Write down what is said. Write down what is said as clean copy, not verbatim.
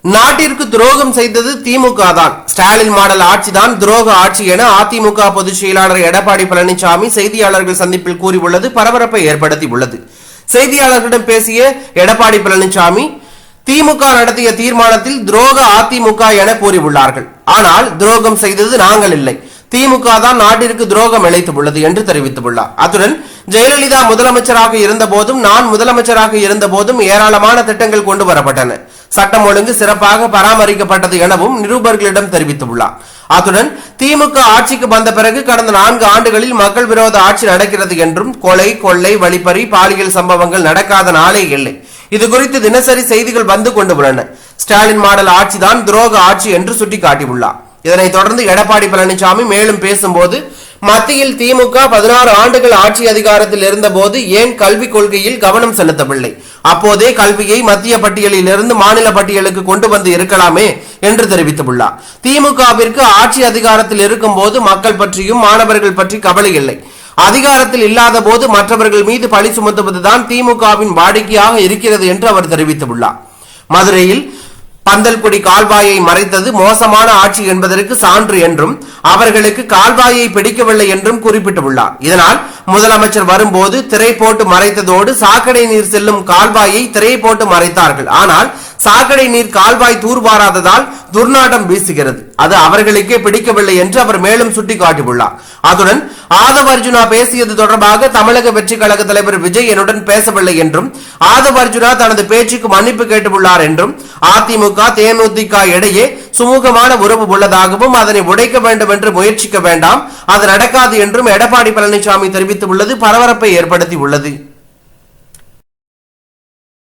நாட்டிற்கு துரோகம் செய்தது திமுக தான். ஸ்டாலின் மாடல் ஆட்சிதான் துரோக ஆட்சி என அதிமுக பொதுச் செயலாளர் எடப்பாடி பழனிசாமி செய்தியாளர்கள் சந்திப்பில் கூறியுள்ளது பரபரப்பை ஏற்படுத்தியுள்ளது. செய்தியாளர்களிடம் பேசிய எடப்பாடி பழனிசாமி, திமுக நடத்திய தீர்மானத்தில் துரோக அதிமுக என கூறியுள்ளார்கள். ஆனால் துரோகம் செய்தது நாங்கள் இல்லை, திமுக தான் நாட்டிற்கு துரோகம் இழைத்துள்ளது என்று தெரிவித்துள்ளார். அத்துடன் ஜெயலலிதா முதலமைச்சராக இருந்த போதும் நான் முதலமைச்சராக இருந்த போதும் ஏராளமான திட்டங்கள் கொண்டு வரப்பட்டன, சட்டம் ஒழுங்கு சிறப்பாக பராமரிக்கப்பட்டது எனவும் நிருபர்களிடம் தெரிவித்துள்ளார். அத்துடன் திமுக ஆட்சிக்கு வந்த பிறகு கடந்த 4 ஆண்டுகளில் மக்கள் விரோத ஆட்சி நடக்கிறது என்றும் கொலை, கொள்ளை, வழிப்பறி, பாலியல் சம்பவங்கள் நடக்காத நாளே இல்லை, இது குறித்து தினசரி செய்திகள் வந்து கொண்டு உள்ளன. ஸ்டாலின் மாடல் ஆட்சிதான் துரோக ஆட்சி என்று சுட்டிக்காட்டியுள்ளார். இதனைத் தொடர்ந்து எடப்பாடி பழனிசாமி மேலும் பேசும்போது, மத்தியில் திமுக 16 ஆண்டுகள் ஆட்சி அதிகாரத்தில் இருந்த போது ஏன் கல்விக் கொள்கையில் கவனம் செலுத்தவில்லை? அப்போதே கல்வியை மத்திய பட்டியலில் இருந்து மாநில பட்டியலுக்கு கொண்டு வந்து இருக்கலாமே என்று தெரிவித்துள்ளார். திமுகவிற்கு ஆட்சி அதிகாரத்தில் இருக்கும் போது மக்கள் பற்றியும் மாணவர்கள் பற்றி கவலை இல்லை, அதிகாரத்தில் இல்லாத போது மற்றவர்கள் மீது பழி சுமத்துவதுதான் திமுகவின் வாடிக்கையாக இருக்கிறது என்று அவர் தெரிவித்துள்ளார். மதுரையில் பந்தல்குடி கால்வாயை மறைத்தது மோசமான ஆட்சி என்பதற்கு சான்று என்றும் அவர்களுக்கு கால்வாயை பிடிக்கவில்லை என்றும் குறிப்பிட்டுள்ளார். இதனால் முதலமைச்சர் வரும்போது திரை போட்டு மறைத்ததோடு சாக்கடை நீர் செல்லும் கால்வாயை திரை போட்டு மறைத்தார்கள். ஆனால் சாக்கடை நீர் கால்வாய் தூர்வாராததால் துர்நாற்றம் வீசுகிறது, அது அவர்களுக்கே பிடிக்கவில்லை என்று அவர் மேலும் சுட்டிக்காட்டியுள்ளார். அத்துடன் ஆதவ அர்ஜுனா பேசியது தொடர்பாக தமிழக வெற்றி கழக தலைவர் விஜய் என்னுடன் பேசவில்லை என்றும் ஆதவ அர்ஜுனா தனது பேச்சுக்கு மன்னிப்பு கேட்டுள்ளார் என்றும் அதிமுக தேமுதிக இடையே சுமூகமான உறவு உள்ளதாகவும் அதனை உடைக்க வேண்டும் என்று முயற்சிக்க வேண்டாம், அது நடக்காது என்றும் எடப்பாடி பழனிசாமி தெரிவித்துள்ளது பரபரப்பை ஏற்படுத்தியுள்ளது.